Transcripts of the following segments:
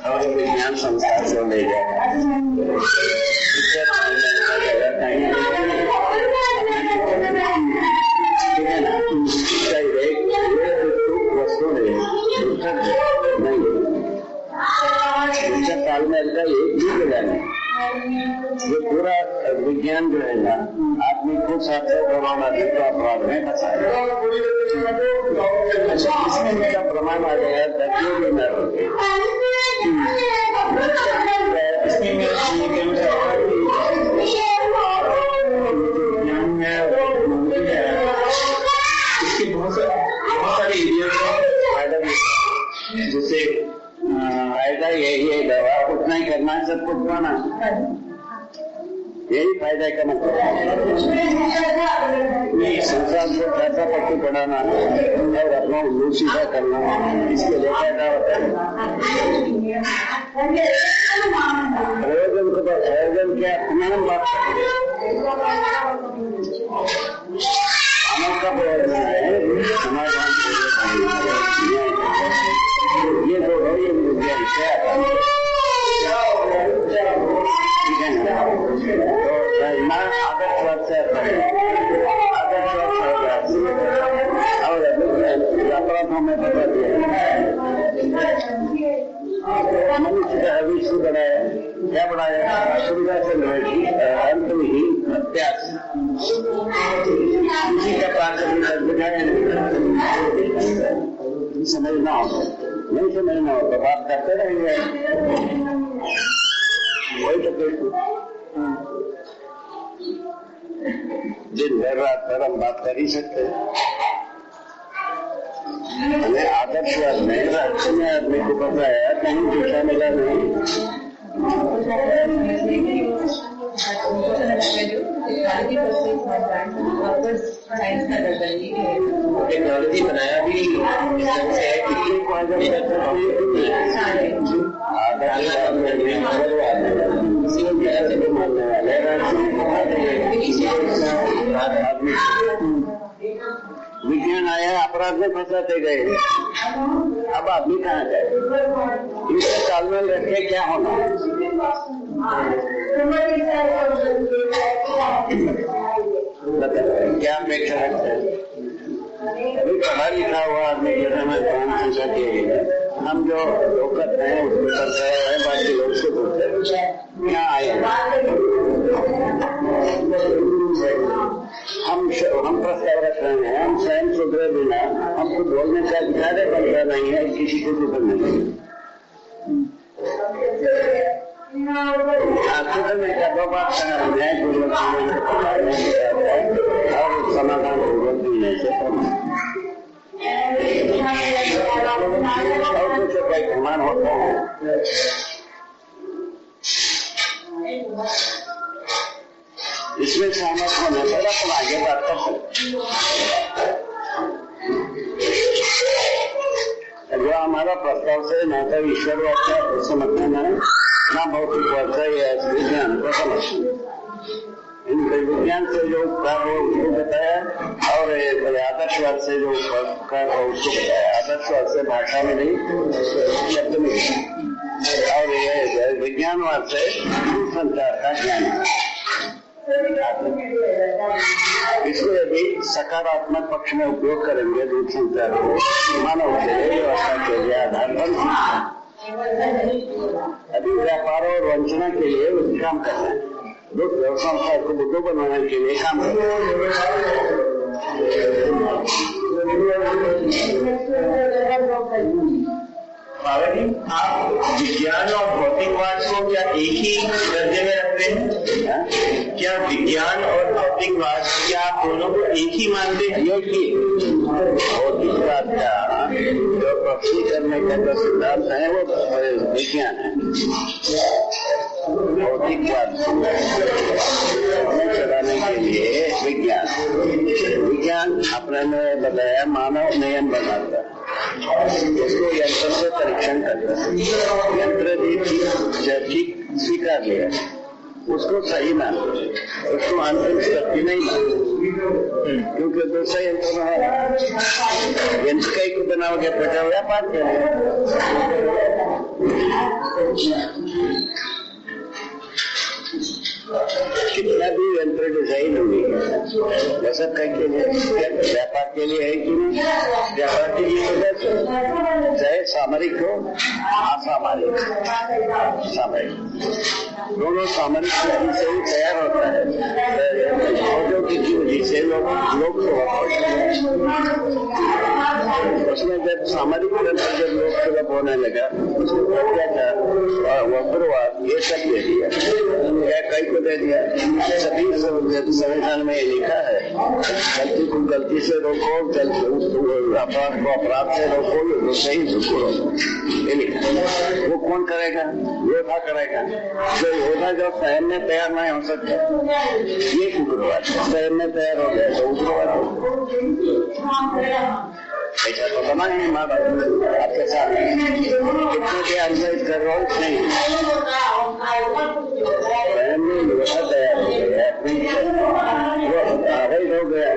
और विज्ञान संसार को ले जाए। वस्तु नहीं काल में एक भी नहीं, ये पूरा विज्ञान जो है ना आदमी को 700 करोड़ आदमी को अपराध में फंसाएगा। इसमें मेरा प्रमाण आ गया दर्दियों भी न रोके। इसके बहुत सारे एरिया फायदा जैसे फायदा यही है, दवा उतना ही करना है, सब कुछ पाना, यही फायदा का मतलब। संसार को पैसा पट्टी बढ़ाना और अपना उल्लू सीधा करना, इसके लिए फायदा होता है। प्रयोजन को प्रयोजन क्या अपमान बात का प्रयोजन है, समाधान ये जो है ये विज्ञान ठीक है ना। तो ना आदर्शवाद से और अपराधों में बता दिया मनुष्य का भविष्य बढ़ाया, क्या बढ़ाया? सुविधा से अंत ही अत्यास किसी का प्राकृतिक बुझाया समझना होता, नहीं समझना होता, बात करते रहेंगे वही तो दिन भर रात भर हम बात कर ही सकते हैं। हमें आदर्शवाद में राज्य में आदमी को पता है कहीं दिशा मिला नहीं। टेक्नोलॉजी बनाया भी विज्ञान आया, अपराध में फंसाते गए, अब आदमी कहाँ जाए? इससे तालमेल रखे क्या होना? क्या अपेक्षा रखते हैं? अभी पढ़ा लिखा हुआ आदमी के समय काम संसा किए, हम जो लोकत हैं उसमें कर रहे हैं, बाकी लोग से पूछते क्या आए? हम प्रस्ताव रख रहे हैं, हम स्वयं सुधरे बिना हमको बोलने का अधिकार बनता नहीं है, किसी को सुधरने नहीं। सुधरने का दो बात न्यायपूर्वक और समाधान पूर्वक जीने से और कुछ का प्रमाण होता है। इसमें सहमत होने पर अपन आगे बात कर सकते। जो हमारा प्रस्ताव से न तो ईश्वरवाद का समर्थन है, न भौतिकवाद का या विज्ञान का समर्थन। इनके विज्ञान से जो कर वो उसको बताया और आदर्शवाद से जो कर वो उसको बताया। आदर्शवाद से भाषा में नहीं, शब्द में, और ये विज्ञानवाद से संचार का ज्ञान। इसको यदि सकारात्मक पक्ष में उपयोग करेंगे दूर संचार को मानव के लिए व्यवस्था के लिए आधार बन अभी व्यापार और वंचना के लिए काम कर रहे हैं, लोग संसार को बुद्धू बनाने के लिए काम कर रहे हैं। आप विज्ञान और भौतिकवाद को क्या एक ही दर्जे में रखते हैं? क्या विज्ञान और भौतिकवाद क्या आप दोनों को एक ही मानते हैं? ये कि भौतिकवाद का जो प्रश्न करने का जो सिद्धांत है वो विज्ञान है। भौतिकवाद चलाने के लिए विज्ञान अपने में बताया मानव नियम बनाता है, उसको यंत्र से परीक्षण करता है, यंत्र ठीक स्वीकार लिया, उसको सही मान, उसको अंतिम सत्य नहीं मान, क्योंकि दूसरा यंत्र में यंत्र का ही बनाओगे प्रजा व्यापार करें। कितना भी यंत्र डिजाइन होगी वह सब के लिए व्यापार के लिए है कि नहीं? व्यापार के लिए चाहे सामरिक हो असामरिक, सामरिक दोनों सामरिक से ही तैयार होता है। औद्योगिक जिसे लोग उसमें जब सामरिक जब लोग सुलभ होने लगा उसमें क्या था वक्रवाद ये सब दे दिया, क्या कई को दे दिया। सभी संविधान में लिखा है गलती को गलती से रोको, अपराध को अपराध से रोको, तो सही को रोको, ये लिखा। वो कौन करेगा? योद्धा करेगा। जो योद्धा जो शहर में तैयार नहीं हो सकता ये उग्रवाद, शहर में तैयार हो गया तो उग्रवाद। ऐसा तो बना है माता आपके साथ कितने भी एडवाइस कर रहा हूँ नहीं योद्धा तैयार हो गया, हो गया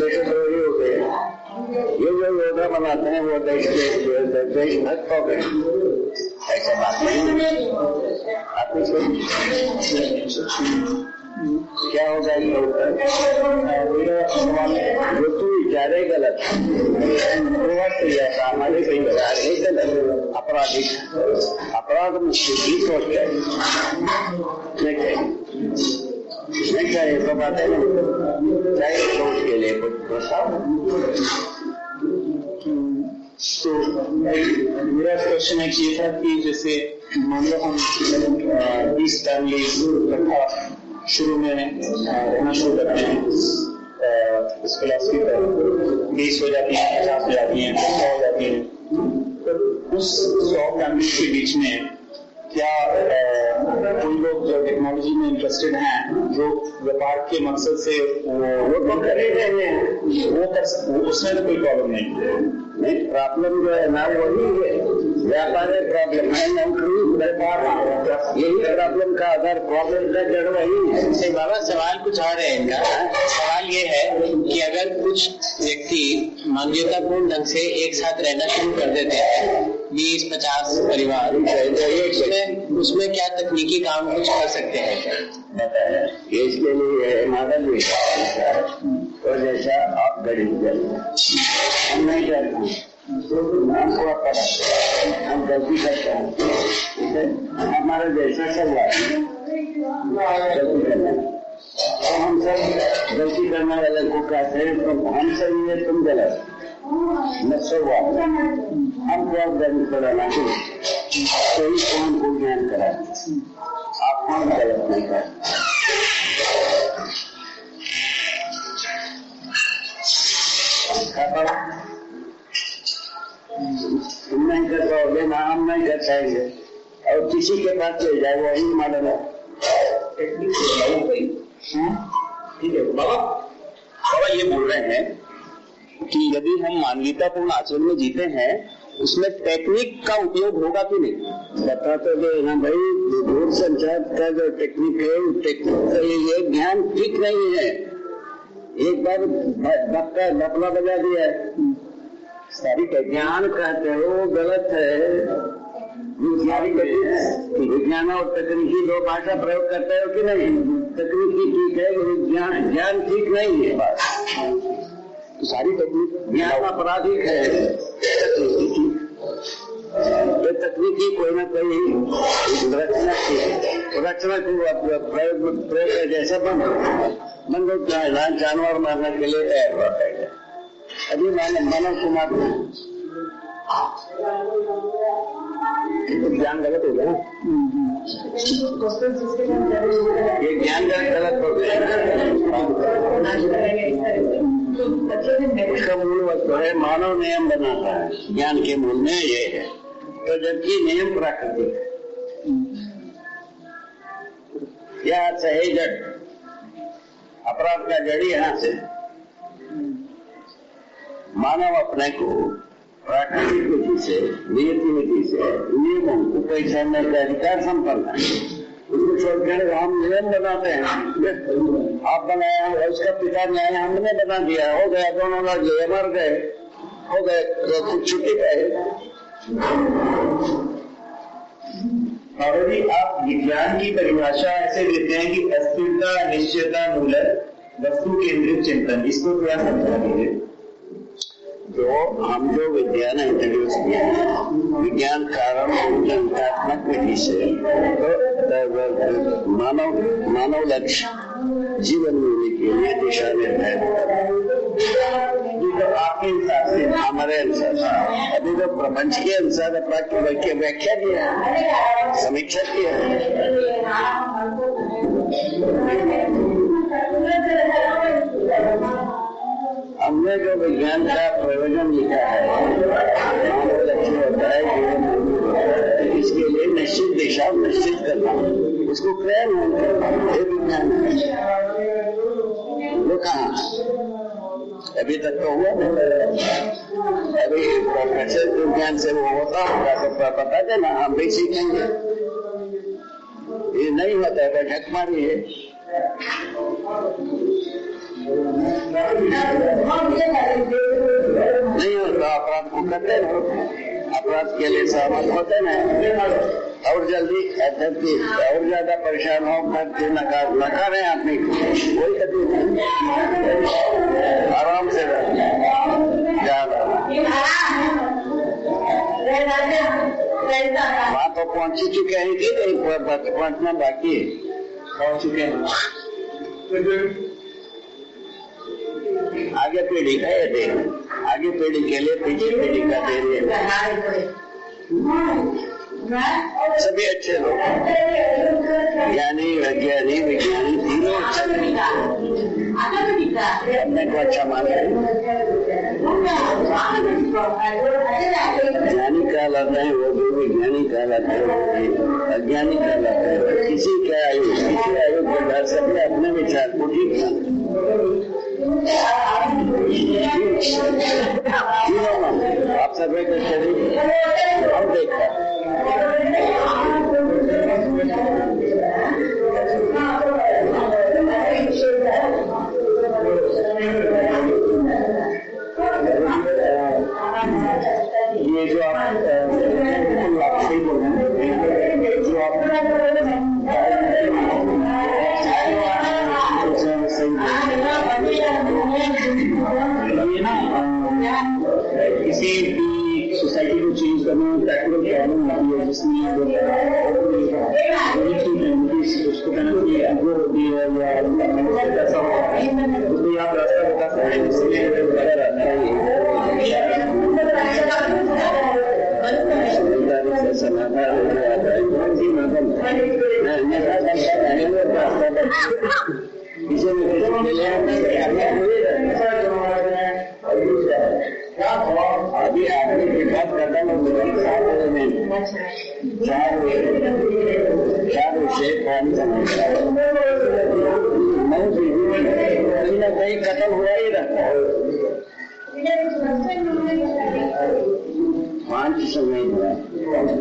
देशद्रोही हो गए। ये जो योद्धा बनाते हैं वो देशभक्त हो गए। ऐसा बात नहीं। आप क्या होगा जो तू विचारे गलत हमारे कई विचार नहीं गलत, आपराधिक अपराध मुक्ति सोच जाए नहीं चाहिए तो बात है ना, चाहिए सोच के लिए कुछ प्रस्ताव। तो मेरा क्वेश्चन एक ये था कि जैसे मान लो हम 20 फैमिली शुरू में रहना शुरू करते हैं इस फिलॉसफी पर, 20 हो जाती है, 50 हो जाती है, 100 हो जाती है, तो उस 100 फैमिली के बीच में क्या कोई लोग जो टेक्नोलॉजी में इंटरेस्टेड हैं जो व्यापार के मकसद से वो तो कर ही रहे हैं, वो कर उसमें तो कोई प्रॉब्लम नहीं। प्रॉब्लम जो है ना वही है, व्यापार है, प्रॉब्लम है, नौकरी व्यापार, यही प्रॉब्लम का आधार, प्रॉब्लम का जड़ वही है। बाबा सवाल कुछ और है इनका। सवाल ये है कि अगर कुछ व्यक्ति मानवीयतापूर्ण ढंग से एक साथ रहना शुरू कर देते हैं 20-50 परिवार, उसमें क्या तकनीकी काम कुछ कर सकते हैं? बताया इसके लिए मॉडल भी तो जैसा आप गरीब हम नहीं करते, हमको पता हम गलती करते हैं, हमारा जैसा सब गलती करना तो हम सब गलती करने वाले को कहते हैं तो हम सही है तुम गलत न सब हमको आप गलत कराना कोई कौन को ज्ञान करा, आप कौन गलत नहीं कर। तुम नहीं कर पाओगे ना हम नहीं कर पाएंगे और किसी के पास ले जाए वही मॉडल है। ठीक है बाबा ये बोल रहे हैं कि यदि हम मानवीयतापूर्ण आचरण में जीते हैं उसमें टेक्निक का उपयोग होगा कि नहीं? बता तो दे ना भाई, दूर संचार का जो टेक्निक है टेक्निक ये ज्ञान ठीक नहीं है। एक बार बपला बजा दिया है, सारी ज्ञान कहते हो गलत है। विज्ञान और तकनीकी दो भाषा प्रयोग करते हो कि नहीं? तकनीकी ठीक है, ज्ञान ठीक नहीं है। बात तो सारी तकनीक ज्ञान आपराधिक है, तो तकनीकी कोई ना कोई रचना को प्रयोग जैसा बंदूक जानवर मारने के लिए तैयार होता है। अभी मानव कुमार तो ज्ञान गलत हो गया, ये ज्ञान गलत हो गया। उसका मूल वस्तु है मानव नियम बनाता है, ज्ञान के मूल में ये है, तो जबकि नियम प्राकृतिक है। यह सही जड़ अपराध का जड़ यहाँ से मानव अपने को प्राकृतिक विधि से नियति विधि से नियमों को पहचानने का अधिकार संपन्न है। उसको छोड़कर हम नियम बनाते हैं, आप बनाया उसका पिता ने हमने बना दिया, हो गया, दोनों लड़ गए, मर गए, हो गए, तो छुट्टी पाए। बाबा जी, आप विज्ञान की परिभाषा ऐसे देते हैं कि अस्थिरता, निश्चयता, मूलक, वस्तु केंद्रित चिंतन। इसको क्या समझा दीजिए? हम जो विज्ञान इंट्रोड्यूस किया है, विज्ञान कारण चिंतनात्मक विधि से तो मानव लक्ष्य जीवन में के लिए दिशा निर्धारित तो आपके हिसाब से, हमारे अनुसार अभी तो प्रपंच के अनुसार व्याख्या किया है, समीक्षा किया है। हमने जो विज्ञान का प्रयोजन लिखा है, मानव लक्ष्य होता है, जीवन होता है, इसके लिए निश्चित दिशा निश्चित करना, उसको क्रियान्वयन करना, ये विज्ञान है। वो कहाँ अभी तक तो हुआ नहीं, अभी कैसे विज्ञान से वो होता होगा तो पता देना, हम भी सीखेंगे। ये नहीं होता है तो झक मारी है। नहीं होता अपराध को करते रहो, अपराध के लिए सहमत होते नहीं, और जल्दी और ज्यादा परेशान हो करके नकारें आदमी को, कोई तकलीफ नहीं, आराम से वहाँ तो पहुंच ही चुके हैं कि नहीं, पहुंचना बाकी है, पहुंच चुके हैं। आगे पीढ़ी का ये देख, आगे पीढ़ी के लिए पीछे पीढ़ी का दे रही है। सभी अच्छे लोग, ज्ञानी वैज्ञानिक विज्ञानी तीनों अपने को अच्छा मान रहे हैं। ज्ञानी कहलाते हैं वो भी, विज्ञानी कहलाते हैं वो भी, अज्ञानी कहलाते हैं। किसी के आयु के बाद सबने अपने विचार को ठीक माना। आप सभी के शरीर हम देखा ये जो आप सही बोल रहे हैं, जो आप ये ना किसी भी सोसाइटी को चेंज करने में प्रैक्टिकल प्रॉब्लम आती है, जिसमें उसको कहना चाहिए अग्रो होती है या ऐसा होता है, उसको आप रास्ता बता सकते हैं, जिससे अभी आदमी के बाद कदम चार विषय कौन समझता है, कहीं ना कहीं कदम हुआ ही रहता है। 5 समय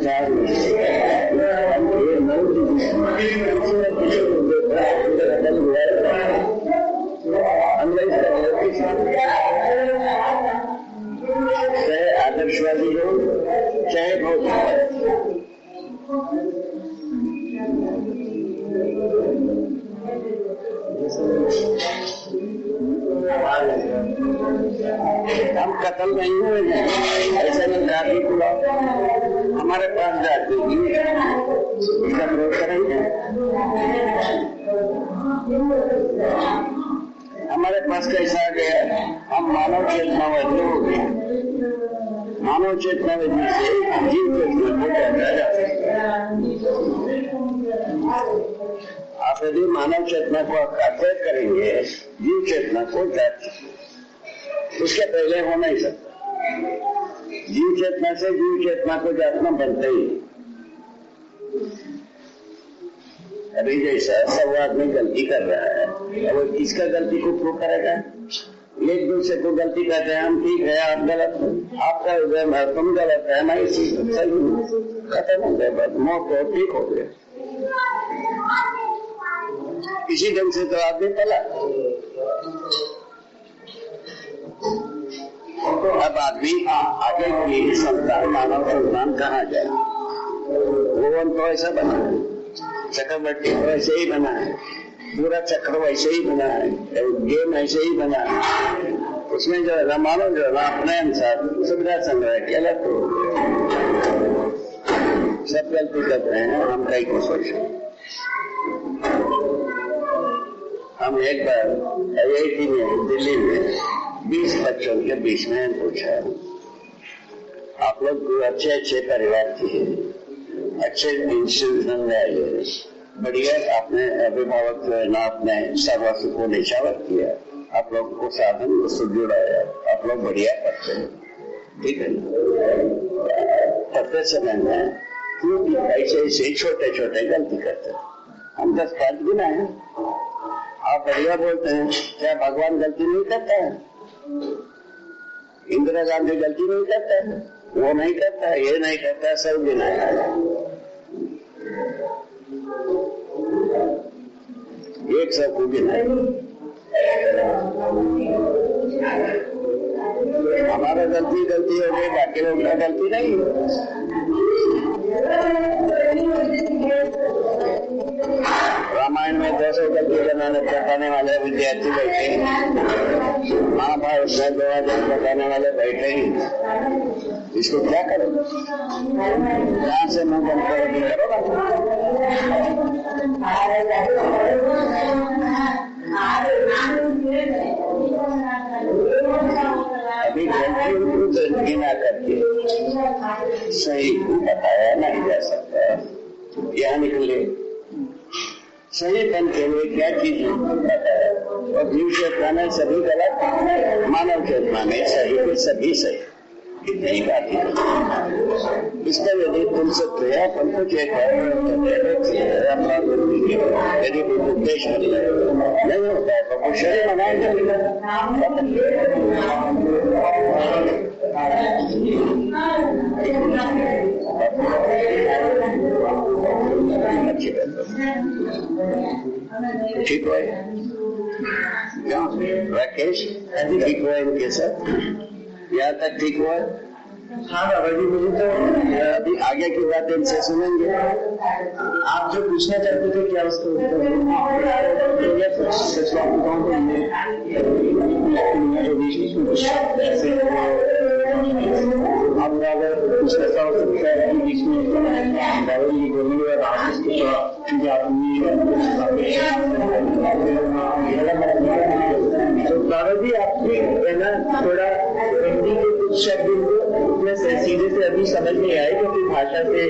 चार चाहे आदर्शवादी हो चाहे भौतिक, हम कत्ल नहीं हुए हैं, ऐसे में काफी पूरा हमारे पास जाते उसका विरोध करेंगे। हमारे पास कैसा आ गया, हम मानव चेतनावादी हो गए। मानव चेतनावादी से जीव चेतना को जाना जा सकता है। आप यदि मानव चेतना को अध्ययन करेंगे, जीव चेतना को जात उसके पहले हो नहीं सकता। जीव चेतना से जीव चेतना को जातना बनते ही। अभी जैसा सब आदमी गलती कर रहा है, अब किसका गलती को प्रूव करेगा? एक दूसरे को गलती कहते हैं, हम ठीक है आप गलत, आपका तुम गलत है, मैं सही, खत्म हो गया, बात मौत हो, ठीक हो गया। इसी ढंग से तो आदमी पला। तो अब आदमी आगे की संतान, मानव संतान कहाँ जाए? भुवन तो ऐसा बना है, चक्रवर्ती तो ऐसे ही बना है, पूरा चक्र वैसे ही बना है, गेम ऐसे ही बना है। उसमें जो रामायण जो है अपने अनुसार सुविधा संग्रह किया तो सब गलती करते हैं, हम कहीं को सोचें। हम एक बार IIT में दिल्ली में 20 बच्चों के बीच में पूछा, आप लोग अच्छे परिवार की है, अच्छे इंस्टीट्यूशन में आए, बढ़िया आपने अभिभावक जो है ना अपने सर्वस्व को निछावर किया, आप लोग को साधन उससे जुड़ाया, आप लोग बढ़िया करते हैं, ठीक है। पढ़ते समय में ऐसे छोटे छोटे गलती करते हैं, हम 10-5 गुना है, आप बढ़िया बोलते हैं, क्या भगवान गलती नहीं करता है? इंदिरा गांधी गलती नहीं करता है, वो नहीं करता, ये नहीं करता, सब गिना है। एक सब को गिना है। हमारा गलती हो गई, बाकी लोग का गलती नहीं। रामायण में 200 गलती बताने वाले विद्यार्थी बैठे, महाभारत में 2000 बताने वाले बैठे ही, इसको क्या करो? यहाँ से मुंह बंद करो अभी गलती ना करके सही बताया नहीं जा सकता। यहाँ निकले सही बन के लिए क्या चीज बताया, और जीव चेतना में सभी गलत, मानव चेतना में सही के सभी सही, इतनी ही बात है। इसका यदि तुम सकते हैं अपन कुछ एक अपना यदि कोई उद्देश्य नहीं होता है तो कुछ शरीर बनाएंगे। ठीक है राकेश, ठीक हुआ इनके साथ, यहाँ तक ठीक हुआ? हाँ बाबा जी, मुझे तो अभी आगे की बात इनसे सुनेंगे। आप जो पूछना चाहते थे क्या उसको अब अगर कुछ ऐसा हो सकता है कि बीच में बोलेंगे और आप उसको तो बाबा जी आपकी है ना थोड़ा हिंदी के कुछ शब्द उसमें सीधे से अभी समझ नहीं आए, क्योंकि भाषा से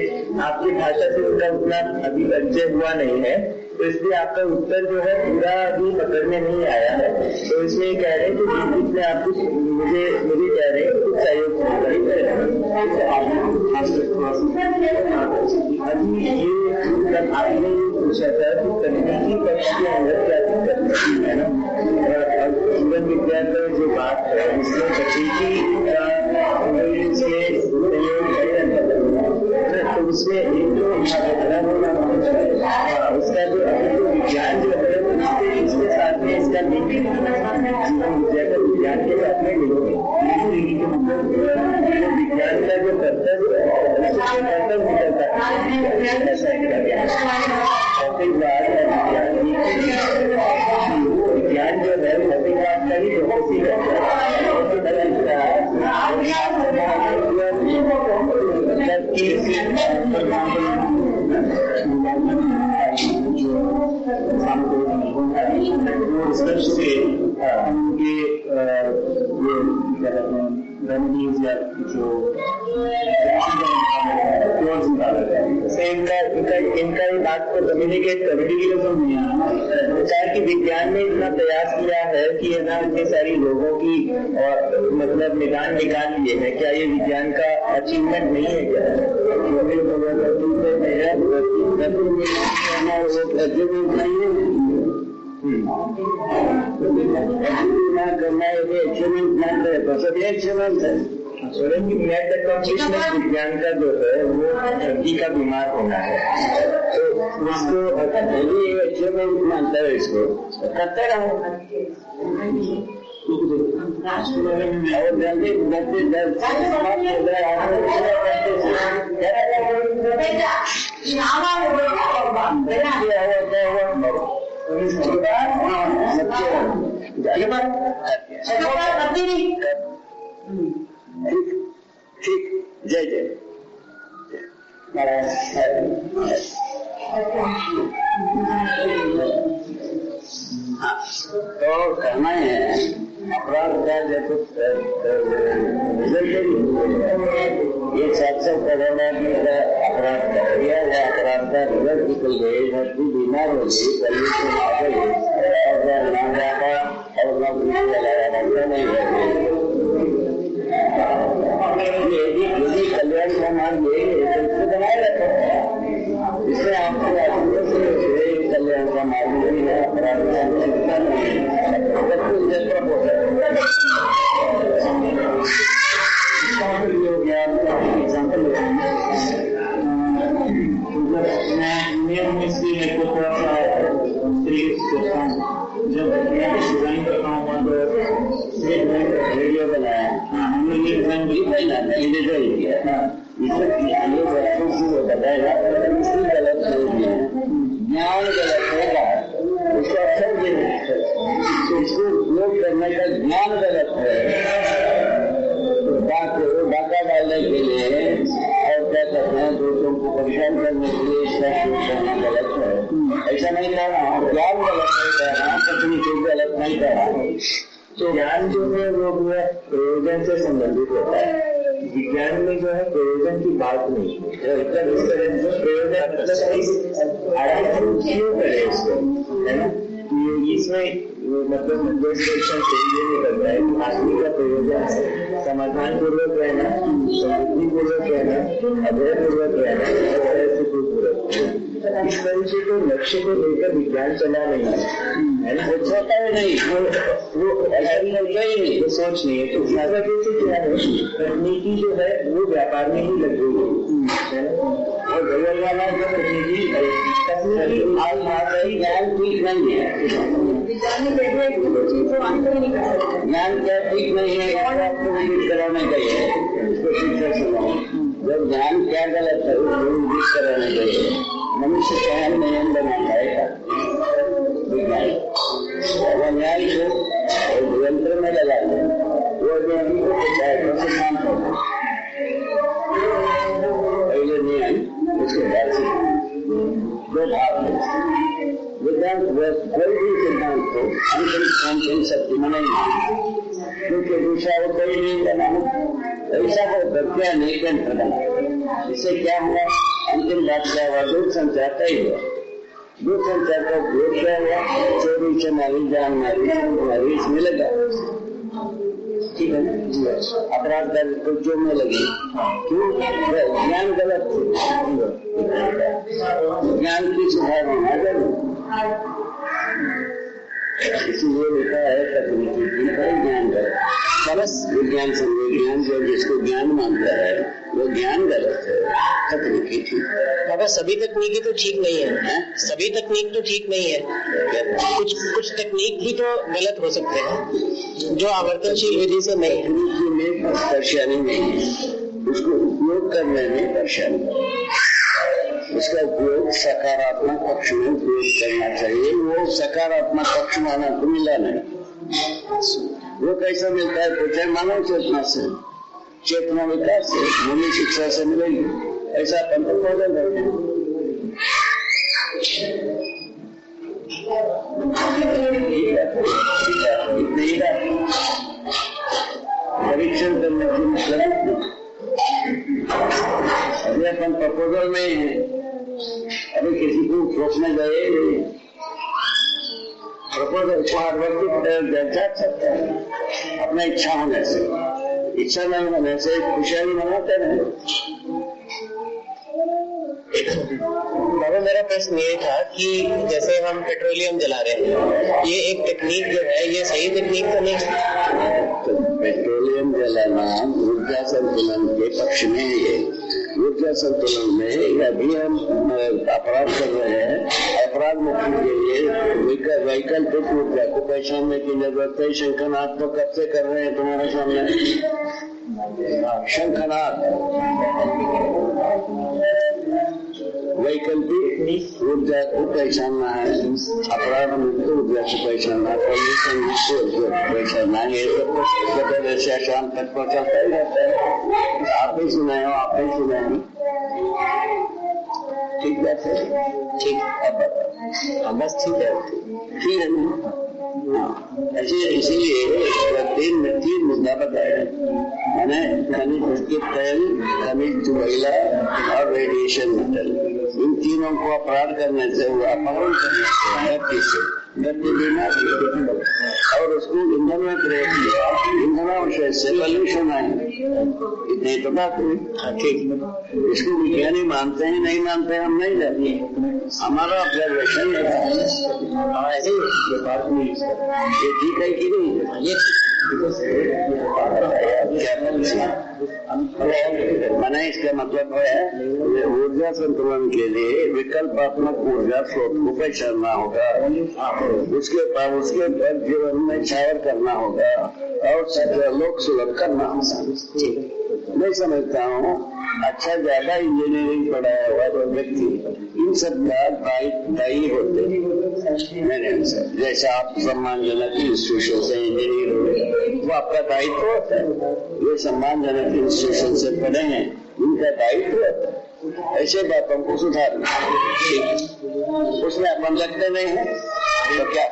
आपकी भाषा से उनका उतना अभी परिचय हुआ नहीं है, तो इसलिए आपका उत्तर जो है पूरा अभी पकड़ में नहीं आया है। तो इसमें कह रहे हैं कि बीच में आप कुछ मुझे कह रहे हैं कुछ सहयोग अभी ये आपने पूछा था कि तकनीकी पक्ष के अंदर क्या है ना, जीवन विज्ञान का जो बात है इसमें तकनीकी तो उसमें एक जो उसका जो विज्ञान जो है इसके साथ में इसका लिंक विज्ञान के साथ में विज्ञान का जो कर्तव्य है कर्तव्य निकलता है, ऐसा विज्ञान जो है भौतिकवाद का ही फोकसी करता है। इनका ये बात को कम्युनिकेट की विज्ञान ने इतना प्रयास किया है कि है ना इतनी सारी लोगों की और मतलब निदान निकाल लिए है, क्या ये विज्ञान का अचीवमेंट नहीं है क्या? नेट अकम्प्लिशमेंट विज्ञान का जो है वो धरती का बीमार होना है, तो उसको अचीवमेंट मानता है, इसको करते रहो। और जल्दी ठीक, जय जय। तो कहना है अपराध का जब ये 700 करोड़ अपराध कर दिया, वो अपराध का रिजल्ट निकल गए, धरती बीमार हो गई, गली से आ गई और ना जाता और ना कुछ चलाया नहीं यदि कल्याण का मार्ग यही है तो इसको बनाए रखो। इससे आपको कल्याण का मार्ग यही है, अपराध का चिंता नहीं है। मेरे को थोड़ा सा जब डिजाइन कर रहा हूँ तो रेडियो बनाया, हमने ये डिजाइन भी किया, इसमें बच्चों को बताएगा गलत नहीं है, ज्ञान गलत होगा, उसको अक्षर भी नहीं है, तो इसको उपयोग करने का ज्ञान गलत है। डाका डालने के लिए और क्या कहते हैं दूसरों को परेशान करने के लिए इसका उपयोग करना गलत है। ऐसा नहीं कह रहा हूँ, ज्ञान गलत नहीं कह रहा हूँ, तकनीक गलत नहीं कह रहा हूँ। तो ज्ञान जो है वो प्रयोजन से संबंधित होता है। विज्ञान में जो है प्रयोजन की बात नहीं है, प्रयोजन क्यों करे इसको, है ना? इसमें मतलब सेक्शन ये नहीं करता है कि आदमी का प्रयोजन है समाधान पूर्वक रहना, समृद्धि पूर्वक रहना, अभय पूर्वक रहना, इस तरीके के लक्ष्य को लेकर विज्ञान चला नहीं है ना, वो छोटा है नहीं, वो ऐसा नहीं, वो सोच नहीं है। तो इस वजह से क्या है, तकनीकी जो है वो व्यापार में ही लग गई है ना, और ज्ञान ठीक नहीं है, ज्ञान क्या ठीक नहीं है, आपको विदित कराना चाहिए, उसको शिक्षा सुनाओ। जब ज्ञान क्या गलत है उसको विदित कराना चाहिए। मनुष्य स्वयं नियम बना पाएगा विज्ञान को यंत्र में लगा दे, वो नियम को सिद्धांत होगा, पहले नियम उसके बाद दो भाग में वेदांत कोई भी सिद्धांत को अंतिम सत्य में नहीं, क्योंकि दूसरा वो कोई नहीं बना, ऐसा हो प्रक्रिया नहीं यंत्र बना। इससे क्या हुआ, अंतिम बात क्या हुआ, दूध संचार का ही हुआ। दूध संचार का उपयोग क्या हुआ, चोरी चमारी जान मारी इसमें लगा, ठीक है ना, अपराध दर को जोड़ने लगी, क्यों, ज्ञान गलत थे, ज्ञान की सुधार होना जरूर, इसीलिए लिखा है तकनीकी ज्ञान गलत, बस विज्ञान संज्ञान जो जिसको ज्ञान मानता है वो ज्ञान गलत है, तकनीकी ठीक है। अगर सभी तकनीकी तो ठीक नहीं है, सभी तकनीक तो ठीक नहीं है, कुछ तकनीक भी तो गलत हो सकते हैं जो आवर्तनशील विधि से नहीं। तकनीकी में परेशानी नहीं है, उसको उपयोग करने में परेशानी है, उसका उपयोग सकारात्मक पक्ष में उपयोग करना चाहिए। वो सकारात्मक पक्ष माना तो मिला नहीं, वो कैसा मिलता है, पूछे मानव चेतना से, चेतना विकास से, भूमि शिक्षा से मिलेगी, ऐसा अपन तो बदल रहे हैं। परीक्षण करने की मतलब अभी अपन प्रपोजल में है, अभी किसी को रोकने गए प्रपोजल को हर व्यक्ति जा सकता है अपना इच्छा होने से, इच्छा नहीं होने से खुशहाली मनाते रहे। बाबा मेरा प्रश्न ये था कि जैसे हम पेट्रोलियम जला रहे हैं, ये एक तकनीक जो है ये सही तकनीक तो नहीं? तो पेट्रोलियम जलाना ऊर्जा संतुलन के पक्ष में है, ये ऊर्जा संतुलन में अभी हम अपराध कर रहे हैं, अपराध अपराध मुक्ति के लिए वैकल्पिक ऊर्जा को पहचानने की जरूरत है। शंखनाद तो कब से कर रहे हैं तुम्हारे सामने? शंखनाद वैकल्पिक ऊर्जा को पहचानना है, अपराध मुक्त ऊर्जा को पहचानना है, पहचानना है। ये सब सुबह से शाम तक तो चलता ही रहता है। आप ही सुनाए हो, आप ही सुनाए हो। ठीक बात है, ठीक अब बस ठीक है, ठीक है ना? इसीलिए तीन मुद्दा बताया मैंने, खनिज के तेल, खनिज कोयला और रेडिएशन मेटल। इन तीनों को अपराध करने से, अपहरण करने से व्यक्ति बीमार और उसको ईंधन में प्रयोग किया, ईंधनावशेष से पॉल्यूशन आए। इतनी तो बात हुई। इसको विज्ञानी मानते हैं नहीं मानते हम नहीं जानते, हमारा ऑब्जर्वेशन है। ये ठीक है कि नहीं? ये मैंने इसका मतलब है ऊर्जा संतुलन के लिए विकल्पात्मक ऊर्जा स्रोत को पहचानना होगा, उसके बाद जीवन में छावर करना होगा और लोक सुलभ करना होगा। मैं समझता हूँ अच्छा ज्यादा इंजीनियरिंग पढ़ाया हुआ व्यक्ति इन सब का दायी होते मैंने जैसा आप सम्मानजनक इंस्टीट्यूशन से इंजीनियर हुए वो आपका दायित्व होता है। ये सम्मानजनक इंस्टीट्यूशन से पढ़े हैं, इनका दायित्व होता है ऐसे बातों को सुधारना। उसमें अपन लगते नहीं है तो क्या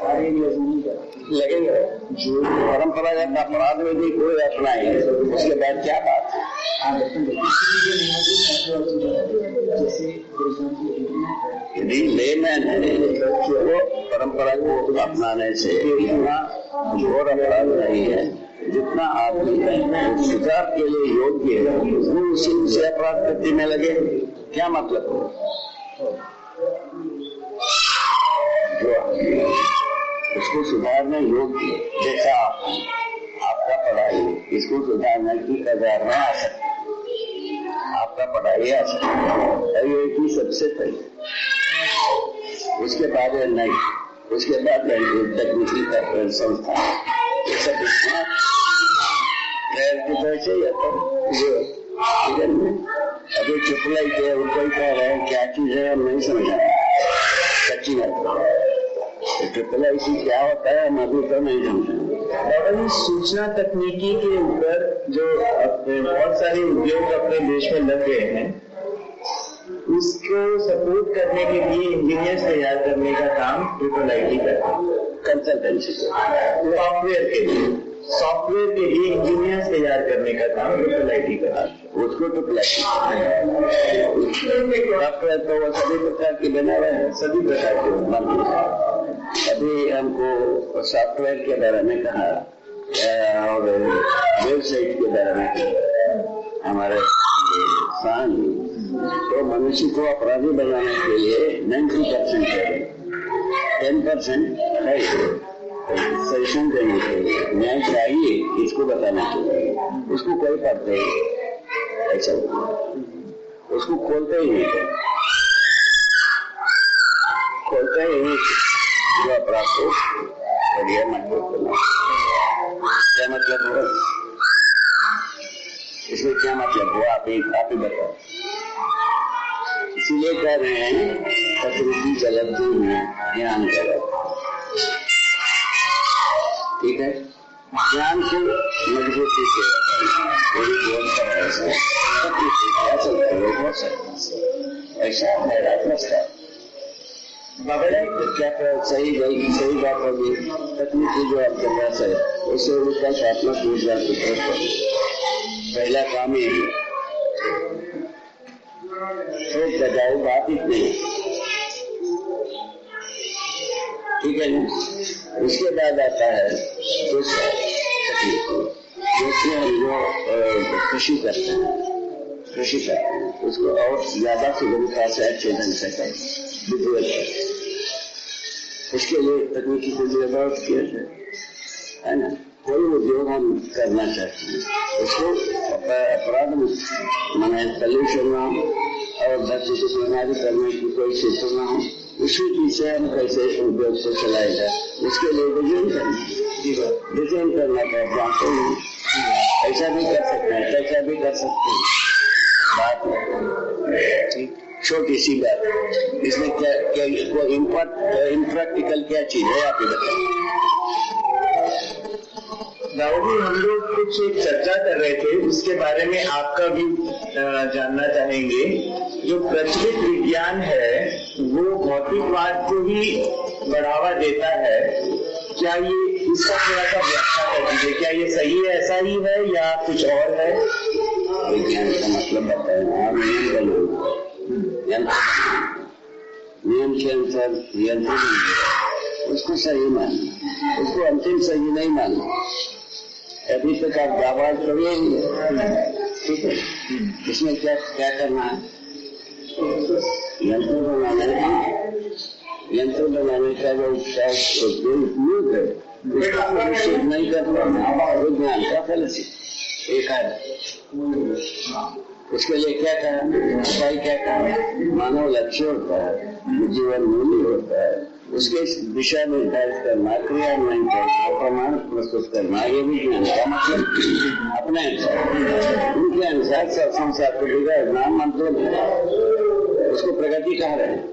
लगेगा? जो परंपरागत अपराध में भी कोई अपनाए उसके बाद क्या बात है? यदि लेमैन है वो परंपरा को अपनाने से इतना घोर अपराध नहीं है, जितना आदमी सुधार के लिए योग्य है वो उसी से अपराध करने में लगे। क्या मतलब हो? जो उसको सुधारने योग्य, जैसा आपका पढ़ाई इसको सुधारने की कगार में आ सकती, आपका पढ़ाई आ सकती है कि सबसे पहले, उसके बाद नहीं, उसके बाद तकनीकी का संस्था सब इसमें प्रेयर की तरह से अभी चुपलाई के ऊपर कह रहे हैं क्या चीज है हम नहीं समझा, सच्ची बात ट्रिपल क्या होता है हम अभी तो नहीं समझा। और सूचना तकनीकी के ऊपर जो बहुत सारे उद्योग अपने देश में लग गए हैं, उसको सपोर्ट करने के लिए इंजीनियर्स तैयार करने का काम ट्रिपल करता है। कंसल्टेंसी सॉफ्टवेयर के लिए इंजीनियर्स तैयार करने का काम ट्रिपल करता है। उसको ट्रिपल सॉफ्टवेयर तो वो सभी प्रकार के बना रहे हैं, सभी प्रकार के। अभी हमको सॉफ्टवेयर के बारे में कहा और वेबसाइट के बारे में हमारे सान तो मनुष्य को अपराधी बनाने के लिए 90% है, 10% है सजेशन देने के लिए, न्याय चाहिए इसको बताने के लिए। उसको कोई पढ़ते ऐसा उसको खोलते ही नहीं, खोलते ही नहीं जो अपराध को बढ़िया महत्व करना। क्या मतलब हुआ इसमें? क्या मतलब हुआ आप ही बताओ। इसीलिए कह रहे हैं तकनीकी गलत ज्ञान गलत, ठीक है? ज्ञान को मजबूती से ऐसा मेरा प्रस्ताव क्या सही बात होगी। तकनीकी जो आपके पास है उससे विकासात्मक ऊर्जा की तरफ पहला काम ही तो बजाओ बात इतनी, ठीक है ना? उसके बाद आता है दूसरा तकनीक जिसमें हम जो कृषि करते हैं उसको और ज्यादा सुगमता से अच्छे ढंग से करें। इसके लिए तकनीकी को बहुत किया है ना। कोई उद्योग हम करना चाहते हैं उसको अपराध माने पॉल्यूशन और बच्चे को बीमारी करने की कोई क्षेत्र न हो, उसी चीज से हम कैसे उद्योग को चलाएगा, उसके लिए डिजाइन करना पड़ता जानते हैं। ऐसा भी कर सकते हैं, कैसा भी कर सकते हैं। बात छोटी सी बात, इसमें क्या इम्प्रैक्टिकल क्या चीज है आप बताइए। दाऊ जी, हम लोग कुछ एक चर्चा कर रहे थे, उसके बारे में आपका भी जानना चाहेंगे। जो प्रचलित विज्ञान है वो भौतिकवाद को ही बढ़ावा देता है, क्या ये इसका थोड़ा सा व्याख्या कर दीजिए, क्या ये सही है, ऐसा ही है या कुछ और है? विज्ञान का मतलब बताए, नियम के अनुसार नियंत्रण उसको सही मानना, उसको अंतिम सही नहीं मानना। अभी तक आप दावा करिए, ठीक है, इसमें क्या क्या करना है? यंत्र बनाने का जो उपयोग है उसको निश्चित नहीं कर पाना विज्ञान का फलसी एक है। उसके लिए क्या कहा, उपाय क्या कहा? मानव लक्ष्य होता है, जीवन मूल्य होता है, उसके दिशा निर्धारित करना, क्रियान्वयन करना, प्रमाण प्रस्तुत करना, ये विज्ञान का मतलब। अपने उनके अनुसार संसार को बिगाड़ना मंत्र उसको प्रगति कह रहे हैं।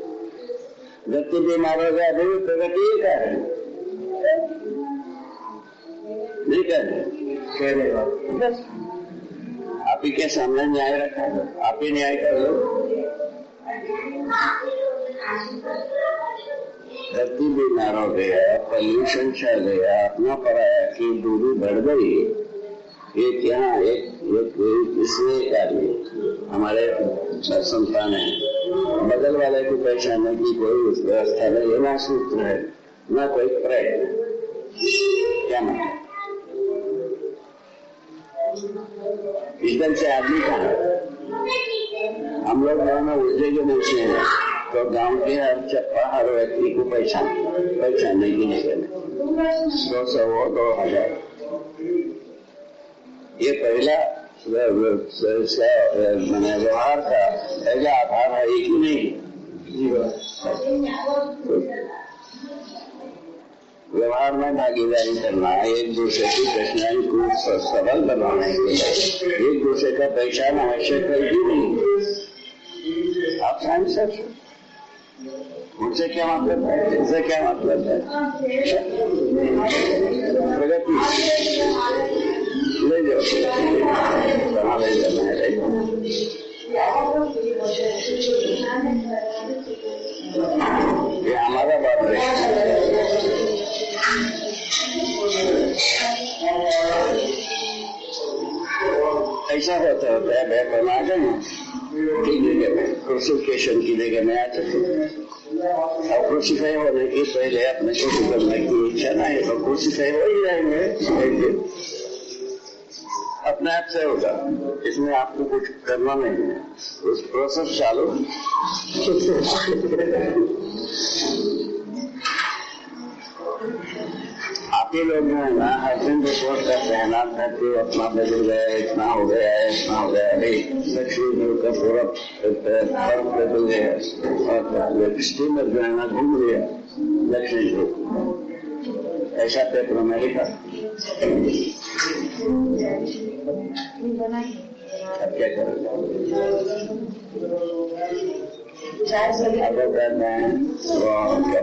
व्यक्ति बीमार हो गया भी प्रगति ही कह रहे हैं, नहीं कह रहे बस आप ही के सामने न्याय रखा है, आप ही न्याय कर लो। धरती बीमार हो गया, पॉल्यूशन छा गया, अपना पराया की दूरी बढ़ गई। एक यहाँ एक इसलिए आदमी हमारे संतान है, बगल वाले को पहचानने की कोई व्यवस्था नहीं, ना सूत्र है, ना कोई प्रयत्न। क्या मतलब? इधर से आदमी कहाँ? हम लोग गाँव में उलझे के नीचे हैं, तो गांव के हर चप्पा हर व्यक्ति को पहचानने की नहीं करने 200 2000। ये पहला मैंने व्यवहार का पहला आधार है, एक ही नहीं। व्यवहार में भागीदारी करना, एक दूसरे की कठिनाई को सरल बनाने के लिए एक दूसरे का पहचान आवश्यक है ही नहीं। आप साइंस मुझसे क्या मतलब है, इससे क्या मतलब है? प्रगति ले जाओ, कहाँ ले जाना है? ये हमारा बात है। ऐसा होता है, मैं बना गई की जगह में क्रूसिफिकेशन की जगह में आ चुके और क्रूसिफाई होने के पहले अपने शुरू करने की इच्छा नहीं, तो क्रूसिफाई हो ही जाएंगे, अपने आप से होगा। इसमें आपको कुछ करना नहीं है, उस प्रोसेस चालू। आप ही लोग हैं ना, हर दिन रिपोर्ट करते हैं ना, धरती अपना बदल गया, इतना हो गया है, इतना हो गया है, दक्षिण ध्रुव का पूरा बर्फ बदल गया और स्टीमर जो है ना घूम गया दक्षिण ध्रुव, ऐसा पेपर में लिखा। अब क्या करेंगे?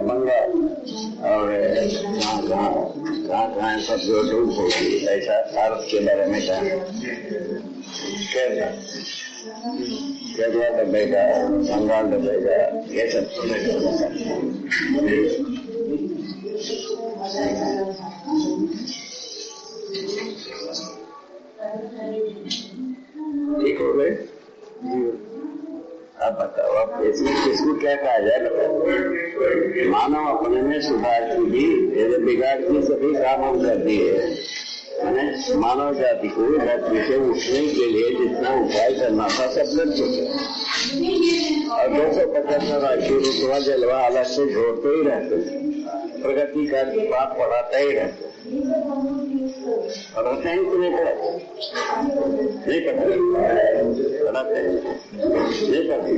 बंगाल और कहाँ सब जो डूब होगी, ऐसा भारत के बारे में कहा। केरला दबेगा, बंगाल दबेगा, ये सब ठीक हो गए। अब बताओ, अब इसमें किसको क्या कहा जाए? मानव अपने में सुधार की भी बिगाड़ की सभी काम हम कर दिए। मैंने मानव जाति को धरती से उठने के लिए जितना उपाय करना था सब कर चुके, और 275 राशि रुतवा जलवा अलग से जोड़ते ही रहते, प्रगति का बात पढ़ाते ही रहते। पढ़ाते हैं कि नहीं पढ़ाते? नहीं पढ़ाते, पढ़ाते हैं नहीं पढ़ाते,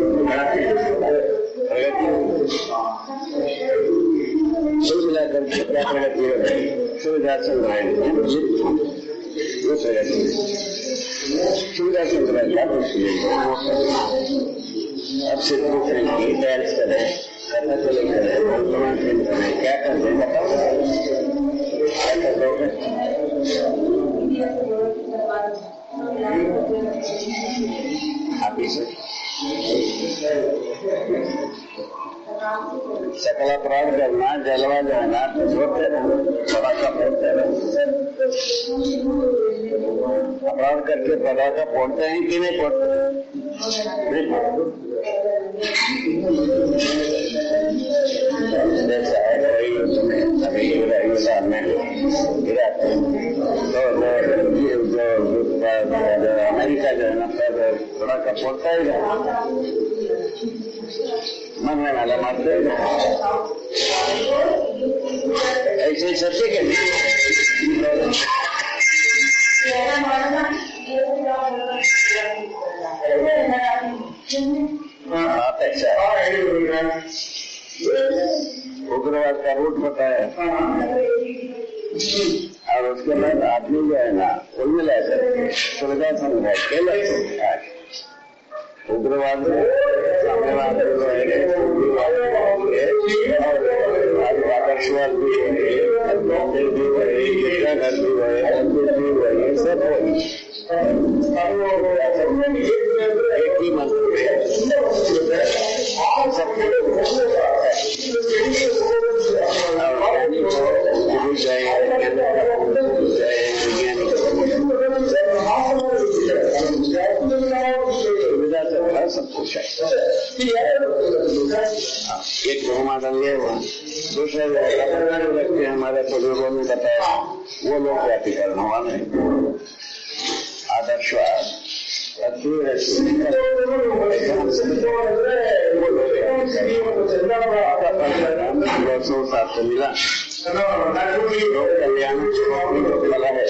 कुल मिलाकर क्या प्रगति हो रही? सुविधा चल रहा है, सुविधा चल रहा है। अब सिर्फ डांस करें, करना चले करें, क्या कर दें बताओ, क्या कर दोगे? आप इसे सकल अपराध करना, जलवा जाना, छोड़ते पटाखा फोड़ते हैं। अपराध करके पटाखा फोड़ते हैं कि नहीं फोड़ते? नहीं फोड़ते। जैसा है वही उसमें अभी यूरोप में गिराते हैं तो जो अमेरिका जो है ना पटाखा फोड़ता ही रहा, मरने वाला मारते ही रहा। ऐसे ही सत्य के बात ऐसा उग्रवाद का रूट बताया और उसके बाद आदमी जो है ना कुल मिलाकर सुविधा संग्रह के उग्रवाद साम्यवाद आदर्शवाद भी सब एक ही मंत्र सब कुछ है। एक मॉडल ये हुआ, दूसरा व्यक्ति हमारे बुजुर्गों ने बताया वो लोग व्यापीकरण हुआ नहीं, आदर्शवाद से मिला लोक कल्याण वाला है,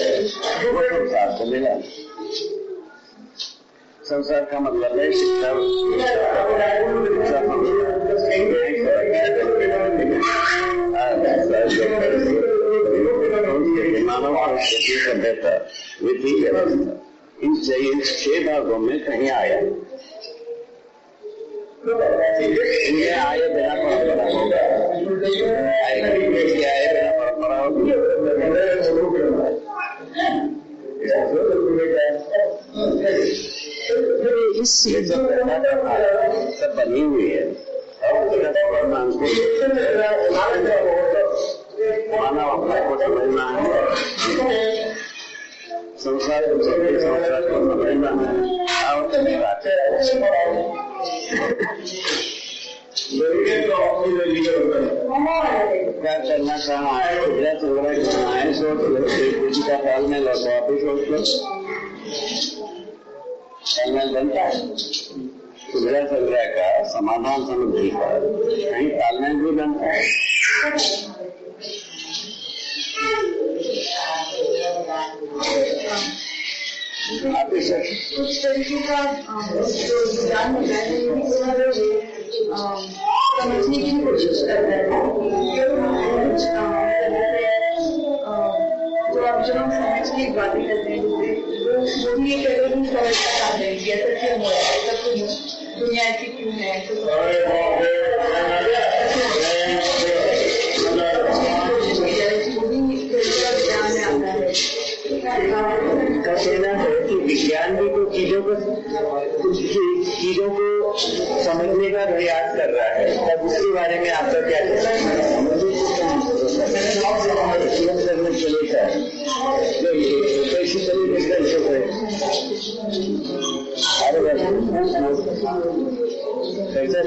वो संसार से मिला। संसार का मतलब है शिक्षा, मानव सभ्यता विधि व्यवस्था इन 6 भागों में कहीं आया, इनमें आए बिना परंपरा होगा, आए बिना परंपरा होगी। इस सब बनी हुई है मानव अपने को समझना है, संसार को समझना है और क्या करना कहाँ है, कुदरत संग्रह करना है, सोच लो पूजी का काल में लो तो आप ही सोच लो तालमेल बनता है। कुदरत संग्रह का समाधान समझने पर कहीं तालमेल भी बनता है। आप इसे कुछ तरीके का जो ज्ञान होता है समझने की कोशिश करता है। जो आप जो समझ की बातें करते हैं वो भी एक तरह की समझना चाहते हैं कि ऐसा क्यों हो रहा है, ऐसा क्यों दुनिया ऐसी क्यों है, कहना है कि विज्ञान भी तो चीजों को समझने का प्रयास कर रहा है, तब उसके बारे में आपका क्या कहना है? करने चले था कैसी तरीके से कैसा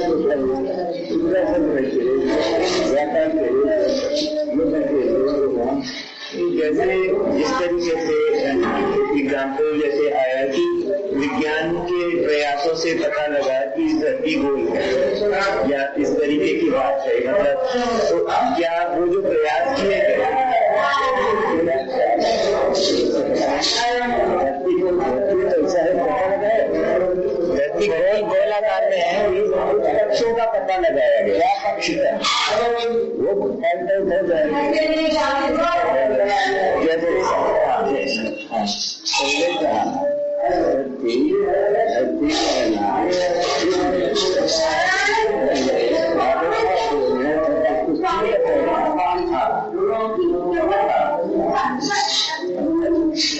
व्यापार जैसे जिस तरीके से एग्जाम्पल जैसे आया कि विज्ञान के प्रयासों से पता लगा कि धरती गोल है या इस तरीके की बात है, मतलब तो क्या वो जो प्रयास किए गए धरती को ऐसा है पता लगाया, धरती गोलाकार में है, पक्षों का पता लगाया गया, पक्ष का वो फैलता हो जाएगा जैसे पहले कहा धरती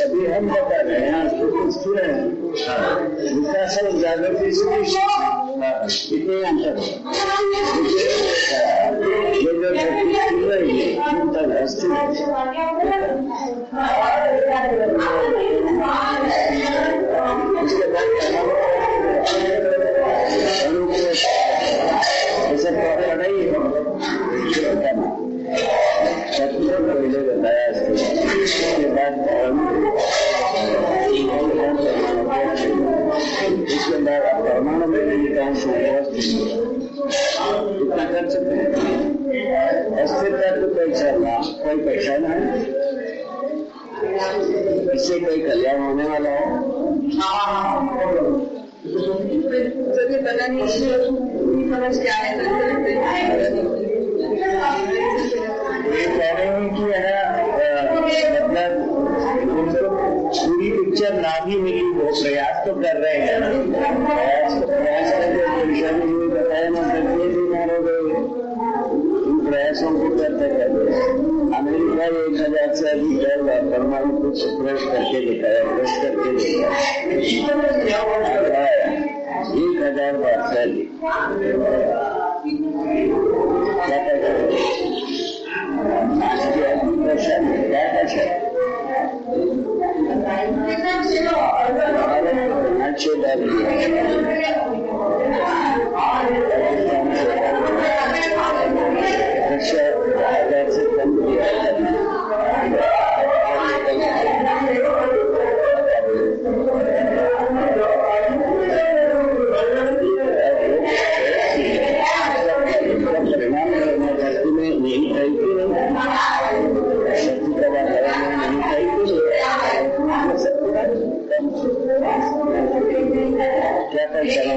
अभी हम बता रहे हैं उसको कुछ विकास और जागृति इतने अंतर ये जो धरती खुल रही है अस्थिर उसके बाद जैसे पढ़ाई सबसे पहले बताया इसके बाद इसके बाद परमाणु में इतना कर सकते हैं। अस्थिरता तो कोई पहचान है, इससे कोई कल्याण होने वाला है पता नहीं समझ क्या है। ये कह रहे हैं कि मतलब उनको पूरी पिक्चर ना भी मिली, वो प्रयास तो कर रहे हैं, प्रयास करके बताया ना करके भी मारो गए, इन प्रयासों को करते करते अमेरिका 1000 से अधिक परमाणु कुछ प्रयोग करके दिखाया, प्रयोग करके दिखाया 1000 बार से अच्छे डर रक्षा 1000 से कम किया क्या पहचाना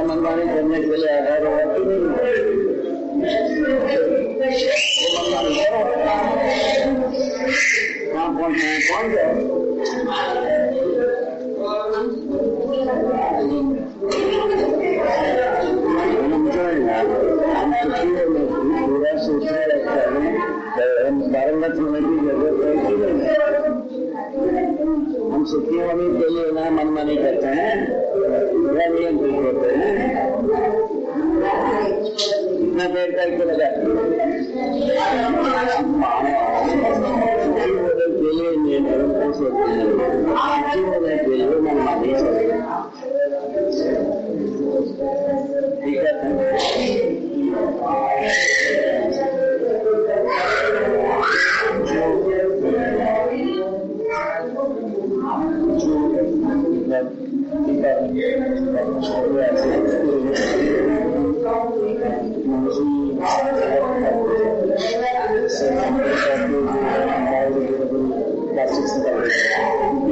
मनमानी करने के लिए आधार होगा कि नहीं कौन जाए पूरा सोचने लगता है, हम बारंगत होने की जरूरत है कि नहीं, हम सुखी होने के लिए ना मनमानी करते हैं, नियंत्रित होते हैं, इतना देर का एक लगा सुखी होने के लिए नियंत्रण कर सकते हैं, सुखी होने के लिए मनमानी करते हैं। ठीक है,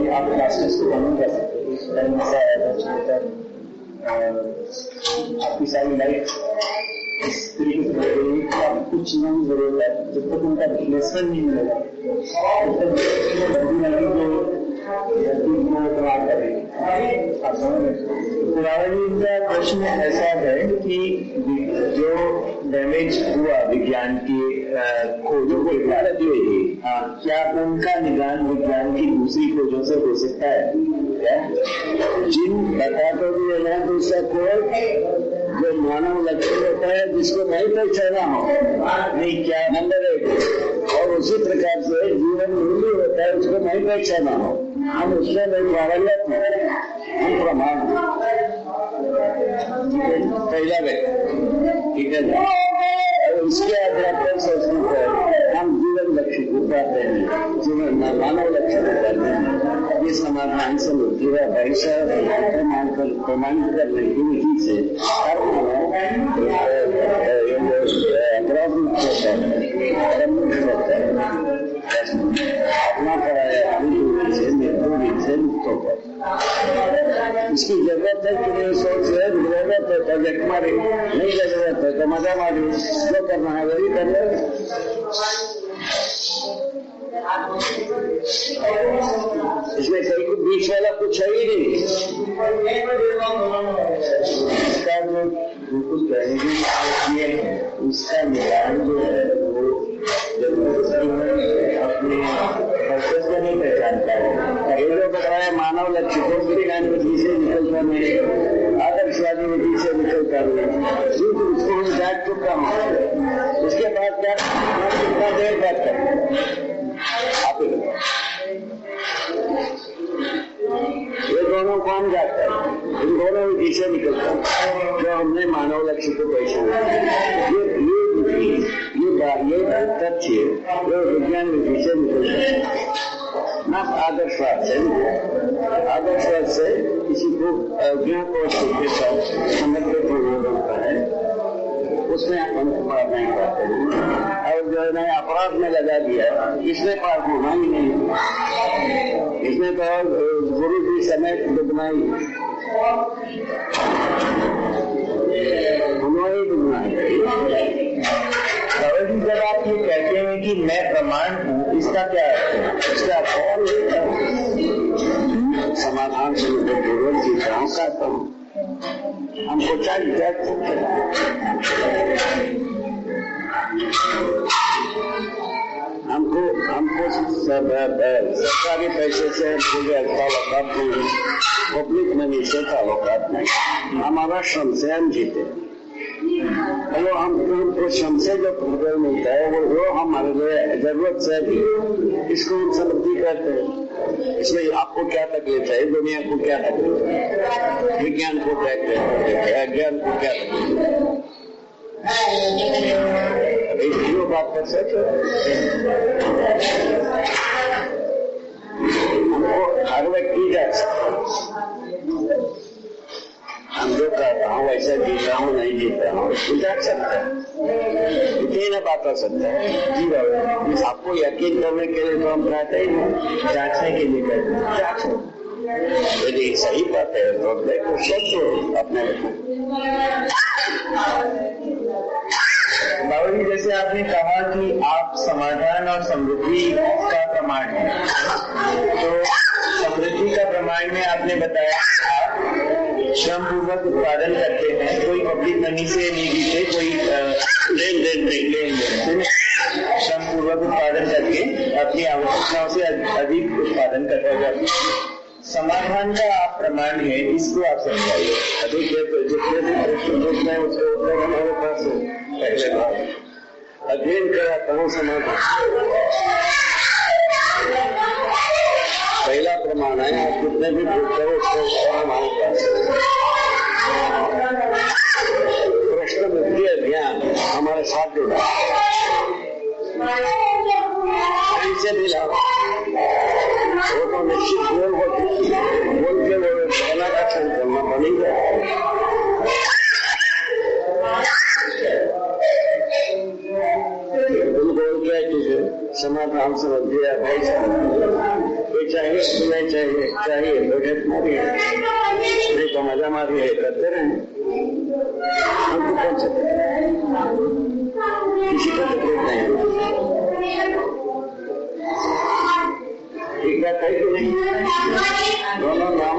आप क्लासेस को बंद कर सकते, आपकी सारी लाइफ इस तरीके से आपको कुछ चीजों की जरूरत है, जब तक उनका विश्लेषण नहीं मिलेगा इनका प्रश्न ऐसा है कि जो डैमेज हुआ विज्ञान की खोजों को इबारत हुई, क्या उनका निदान विज्ञान की दूसरी खोजों से हो सकता है? जिन बताते भी है तो उसका कोई जो मानव लक्ष्य होता है जिसको नहीं पहचाना हो, नहीं क्या नंबर 1, और उसी प्रकार से जीवन मूल्य होता है उसको नहीं पहचाना हो, हम उसमें नहीं पारंगत हैं, हम प्रमाण पहला व्यक्ति, ठीक है। और उसके आधार पर संस्कृत है हम जीवन लक्ष्य लक्ष्य को पाते हैं, जीवन में मानव लक्ष्य को पाते हैं। ये समाधान समृद्धि व भविष्य प्रमाणित करने की विधि से कर्म अपना पराया से मृत्यु से मुक्त होकर इसकी जरूरत है कि नहीं सोच है, जरूरत है तो जट मारी, नहीं जरूरत है तो मजा मारी, जो करना है वही कर ले। इसमें कहीं को बीच वाला कुछ है ही नहीं। इसका जो कुछ कहेंगे उसका निदान जो है वो अपने पर्पस में नहीं पहचानता है। ये लोग बताया मानव लक्ष्य को विधि से निकलता नहीं, आदर्शवादी विधि से निकलता नहीं, उसको हम जाग चुका हूँ। उसके बाद क्या कितना देर बात करें आप ये दोनों कौन जाता है, इन दोनों विधि से निकलता है जो हमने मानव लक्ष्य को पहचाना। ये तथ्य जो विज्ञान विधि से निकलता है, न आदर्शवाद से। आदर्शवाद से किसी को अज्ञात और के साथ समर्पित होता है, उसमें हम पार नहीं पाते हैं। और जो है अपराध में लगा दिया, इसमें पार होना ही नहीं, इसमें तो गुरु की समय डूबना ही डूबना है। जब आप ये कहते हैं कि मैं प्रमाण हूँ, इसका क्या है? इसका कौन समाधान से पूर्वक जीता हूँ, करता हूँ। हमको चाहिए हमको सरकारी पैसे से ताल्लुकात नहीं, पब्लिक मनी से ताल्लुकात नहीं, हमारा श्रम से हम जीते। वो हमको श्रम से जो फल मिलता है वो हमारे लिए जरूरत से भी, इसको हम समृद्धि करते हैं। इसमें आपको क्या तकलीफ है, दुनिया को क्या तकलीफ है, विज्ञान को क्या तकलीफ है, अज्ञान को क्या तकलीफ है, जो बात कर सकते हमको हर व्यक्ति जा सकता, हम जो कहता हूँ वैसा जीता हूँ नहीं जीता हूँ जाग सकता है, इतनी ना बात हो सकता है। जी बाबा आपको यकीन करने के लिए तो हम कहते ही नहीं, जांचने के लिए कहते हैं, जांचो यदि सही बात है तो देखो सोचो अपने बाबा जी, जैसे आपने कहा कि आप समाधान और समृद्धि का प्रमाण है, तो समृद्धि का प्रमाण में आपने बताया आप श्रम पूर्वक उत्पादन करते हैं, कोई पब्लिक मनी से नहीं जीते, कोई लेन श्रम पूर्वक उत्पादन करके अपनी आवश्यकताओं से अधिक उत्पादन करते हैं। समाधान का आप प्रमाण है, इसको आप समझाइए। अधिक जितने भी प्रश्न है उसके उत्तर हमारे पास पहले बार अध्ययन कराता हूँ। समाधान पहला प्रमाण है, आप जितने भी पूछते हो उसके उत्तर हमारे पास। प्रश्न मुक्ति अभियान हमारे साथ जुड़ा, इनसे भी लाभ वो तो निश्चित बोल के वो पहला का क्षण करना पड़ेगा। तुम बोल क्या चीजें समाधान समझ दिया भाई, ये चाहिए नहीं चाहिए, चाहिए तो झट मारी है, नहीं तो मजा मारी है, करते रहे। हमको कौन सकते किसी को तकलीफ नहीं ठीक बात है कि नहीं। दोनों नाम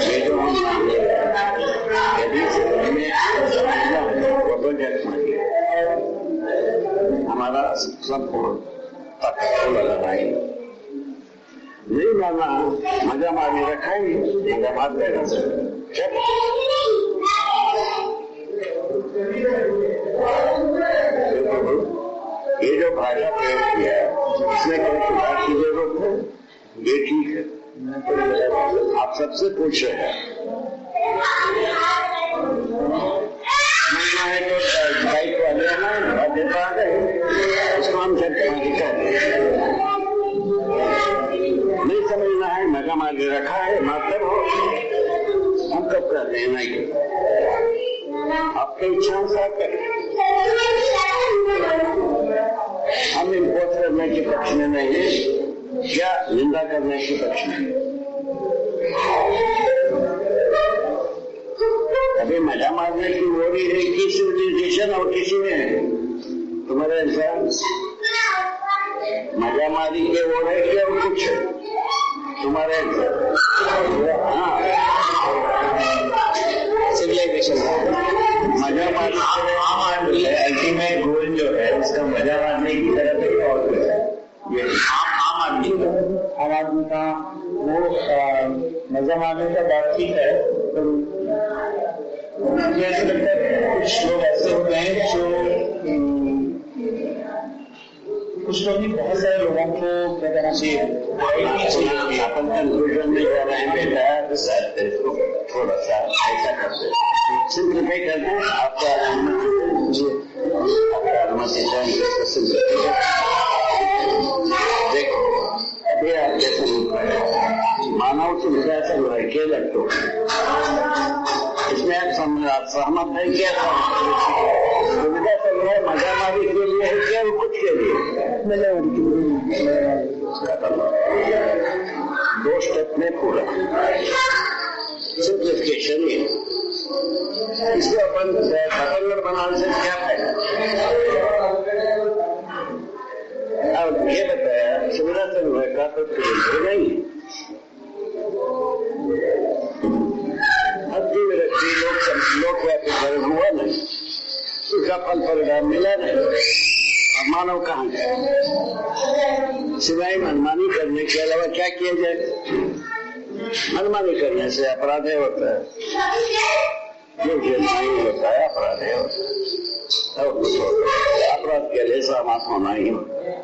ये जो हम यदि वो तो झट मारी हमारा सब लगाए नहीं माना, मजा मारने रखा ही मजा मार देगा। ये जो भाषा प्रयोग किया है इसमें कोई सुधार की जरूरत है, ये ठीक है। आप सबसे पूछ रहे हैं तो भाई रखा है मात्र हो, हम कब कहते हैं नहीं आपकी इच्छा अनुसार करें। हम इम्पोर्ट करने के पक्ष में नहीं है या निंदा करने के पक्ष में। अभी मजा मारने की वो भी है कि सिविलाइजेशन और किसी में है तुम्हारा इंसान मजा मारी के वो है कि और कुछ है तुम्हारे सिविलाइजेशन मजा मारने आम आदमी अल्टीमेट गोल जो है उसका मजा मारने की तरफ है और कुछ है। ये आम आदमी का वो मजा मारने का बात ठीक है, तो मुझे ऐसा लगता है कुछ लोग ऐसे होते हैं जो कुछ लोग नहीं, बहुत सारे लोगों को क्या कहना चाहिए अपन कंक्लूजन में जा रहे हैं बेटा, इसको थोड़ा सा ऐसा करते सिंप्लीफाई करते हैं। आपका अनुमति चाहिए देखो अभी आप जैसे मानव तुम कैसा है के लगते इसमें आप सहमत है क्या? सुविधा चल रहा है मजा मारी के लिए है क्या कुछ के लिए? दो स्टेप में पूरा सिंप्लिफिकेशन में इसको अपन खतरनाक बनाने से क्या फायदा? अब ये बताया सुविधा चल रहा है का तो नहीं अति व्यक्ति लोग व्यापी हुआ नहीं, उसका फल परिणाम मिला नहीं। मानव कहाँ गया? सिवाय मनमानी करने के अलावा क्या किया जाए? मनमानी करने से अपराध होता है, जो नहीं होता है अपराध होता है, अपराध के लिए सहमत होना ही होता है।